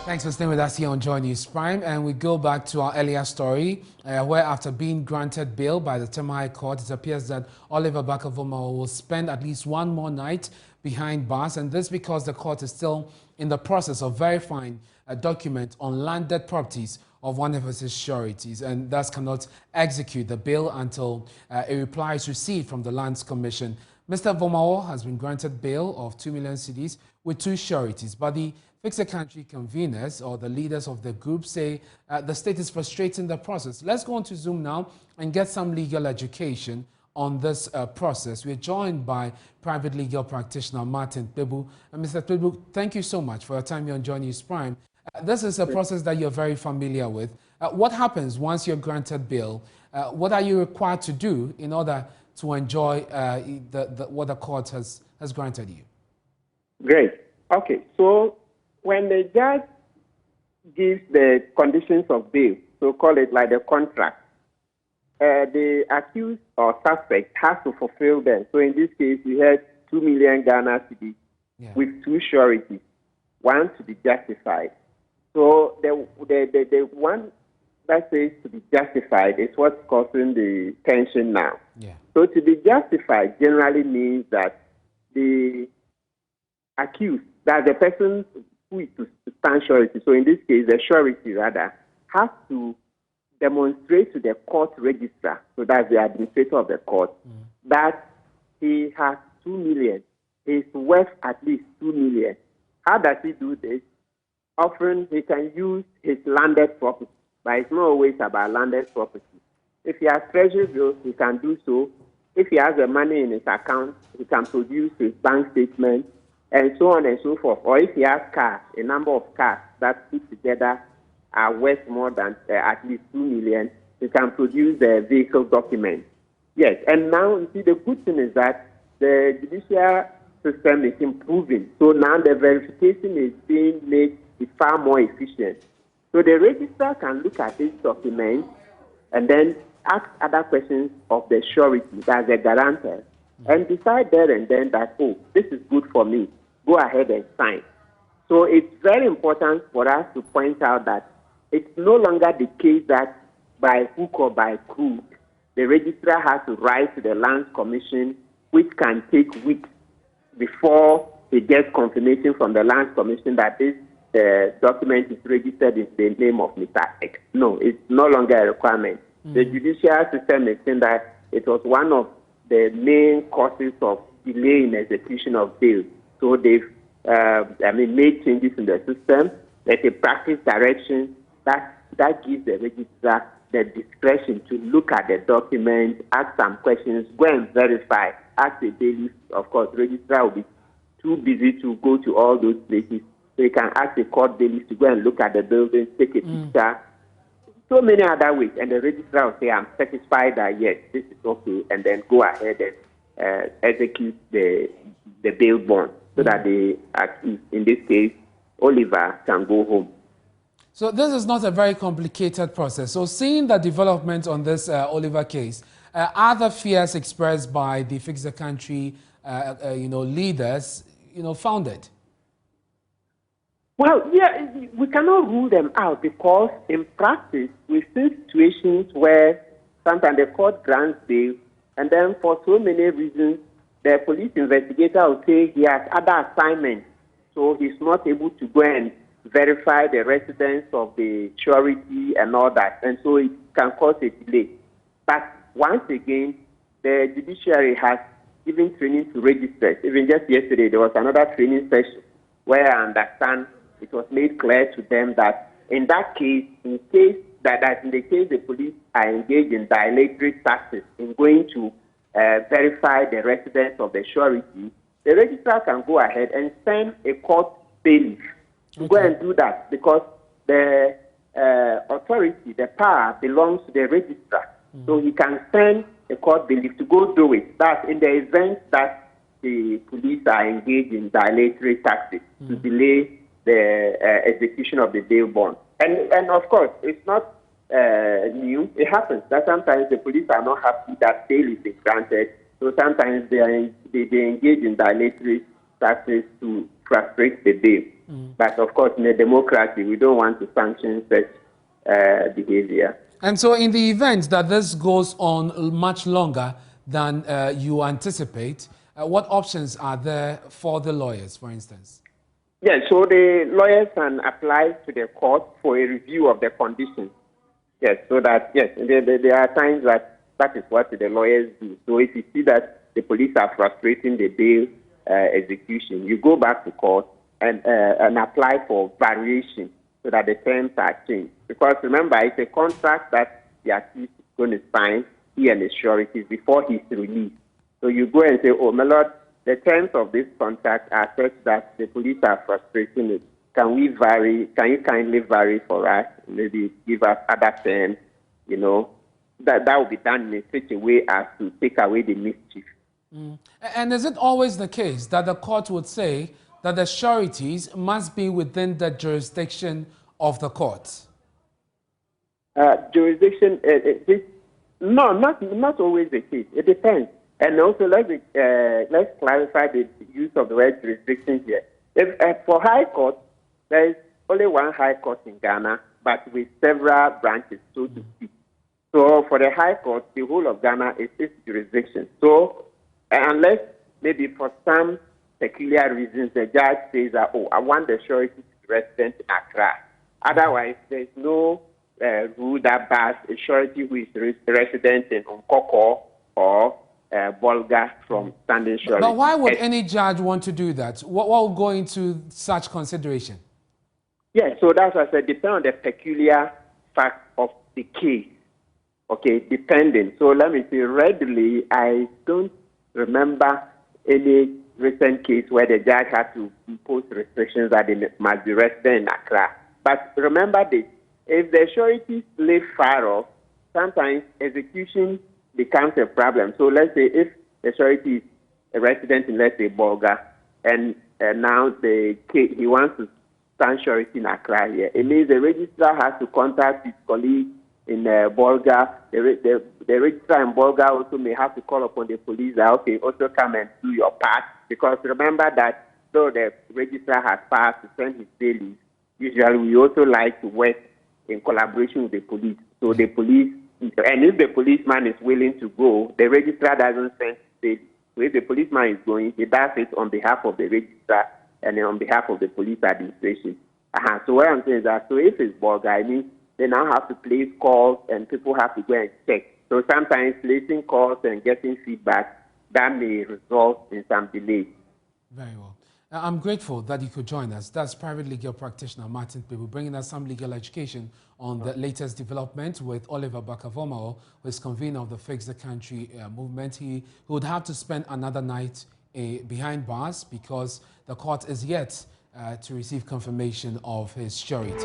Thanks for staying with us here on Joy News Prime. And we go back to our earlier story, where after being granted bail by the Tema High Court, it appears that Oliver Barker Vormawor will spend at least one more night behind bars. And this because the court is still in the process of verifying a document on landed properties of one of his sureties, and thus cannot execute the bail until a reply is received from the Lands Commission. Mr. Vormawor has been granted bail of 2 million cedis with 2 sureties, but the Fix the Country conveners or the leaders of the group say the state is frustrating the process. Let's go on to Zoom now and get some legal education on this process. We're joined by private legal practitioner Martin Kpebu. And Mr. Kpebu, thank you so much for your time here on Joy News Prime. This is a process that you're very familiar with. What happens once you're granted bail? What are you required to do in order to enjoy what the court has granted you? Great. Okay, so when the judge gives the conditions of bail, so call it like the contract, the accused or suspect has to fulfill them. So in this case, we had 2 million Ghana cedis with 2 sureties, one to be justified. So the one that says to be justified is what's causing the tension now. Yeah. So to be justified generally means that the accused, that the person who is to stand surety, so in this case, the surety rather, has to demonstrate to the court registrar, so that's the administrator of the court, that he has 2 million. He's worth at least 2 million. How does he do this? Often he can use his landed property, but it's not always about landed property. If he has treasury bills, he can do so. If he has the money in his account, he can produce his bank statement, and so on and so forth. Or if he has cars, a number of cars that put together are worth more than at least 2 million, he can produce the vehicle document. Yes, and now you see the good thing is that the judicial system is improving. So now the verification is being made far more efficient. So the registrar can look at this document and then ask other questions of the surety, that's the guarantor, and decide there and then that, oh, this is good for me. Go ahead and sign. So it's very important for us to point out that it's no longer the case that by hook or by crook, the registrar has to write to the Lands Commission, which can take weeks before he gets confirmation from the Lands Commission that this document is registered in the name of Mr. X. No, it's no longer a requirement. The judicial system is saying that it was one of the main causes of delay in execution of bail. So they've made changes in the system. There's a practice direction that gives the registrar the discretion to look at the document, ask some questions, go and verify, ask the bailiff. Of course, the registrar will be too busy to go to all those places. So you can ask the court bailiff to go and look at the building, take a picture, so many other ways. And the registrar will say, I'm satisfied that, yes, this is okay, and then go ahead and execute the bail bond so that the accused, in this case, Oliver, can go home. So this is not a very complicated process. So seeing the development on this Oliver case, are the fears expressed by the Fix the Country leaders, founded? Well, yeah, we cannot rule them out because in practice, we've seen situations where sometimes the court grants bail, and then for so many reasons, the police investigator will say he has other assignments, so he's not able to go and verify the residence of the surety and all that, and so it can cause a delay. But once again, the judiciary has given training to registrars. Even just yesterday, there was another training session where I understand it was made clear to them that in that case, in the case the police are engaged in dilatory tactics in going to verify the residence of the surety, the registrar can go ahead and send a court bailiff to go and do that because the authority, the power belongs to the registrar. So he can send a court bailiff to go do it. That's in the event that the police are engaged in dilatory tactics to delay the execution of the bail bond. And of course, it's not new. It happens that sometimes the police are not happy that bail is granted. So sometimes they engage in dilatory tactics to frustrate the bail. But of course, in a democracy, we don't want to sanction such behavior. And so in the event that this goes on much longer than you anticipate, what options are there for the lawyers, for instance? Yes, so the lawyers can apply to the court for a review of the conditions. Yes, so that, yes, there are times that is what the lawyers do. So if you see that the police are frustrating the bail execution, you go back to court and apply for variation so that the terms are changed. Because remember, it's a contract that the accused is going to sign, he and his sureties, before he's released. So you go and say, oh, my lord, the terms of this contract are such that the police are frustrating it. Can we vary? Can you kindly vary for us? Maybe give us other terms, you know. That will be done in such a way as to take away the mischief. And is it always the case that the court would say that the sureties must be within the jurisdiction of the court? Jurisdiction, no, not always the case. It depends. And also, let's clarify the use of the word jurisdiction here. For high court, there is only one high court in Ghana, but with several branches, so to speak. So for the high court, the whole of Ghana is its jurisdiction. So unless maybe for some peculiar reasons the judge says that, oh, I want the surety to be resident in Accra. Otherwise, there is no rule that bars a surety who is resident in Nkoko or Bolga from standing surety. But why would any judge want to do that? What will go into such consideration? Yes, so that's what I said, depend on the peculiar fact of the case. Okay, depending. So let me see, readily, I don't remember any recent case where the judge had to impose restrictions that they must be resident in Accra. But remember this, if the sureties live far off, sometimes execution becomes a problem. So let's say if the surety is a resident in, let's say, Bolga, and now he wants to stand surety in Accra here, it means the registrar has to contact his colleague in Bolga. The registrar in Bolga also may have to call upon the police that, okay, also come and do your part. Because remember that though the registrar has passed to send his dailies, usually we also like to work in collaboration with the police. So the police, and if the policeman is willing to go, the registrar doesn't send his dailies. So if the policeman is going, he does it on behalf of the registrar and on behalf of the police administration. So what I'm saying is that, so if it's Bolga, I mean, they now have to place calls and people have to go and check. So sometimes placing calls and getting feedback, that may result in some delay. Very well. I'm grateful that you could join us. That's private legal practitioner Martin Kpebu, bringing us some legal education on the latest development with Barker Vormawor, who is convener of the Fix the Country movement. He would have to spend another night behind bars because the court is yet to receive confirmation of his sureties.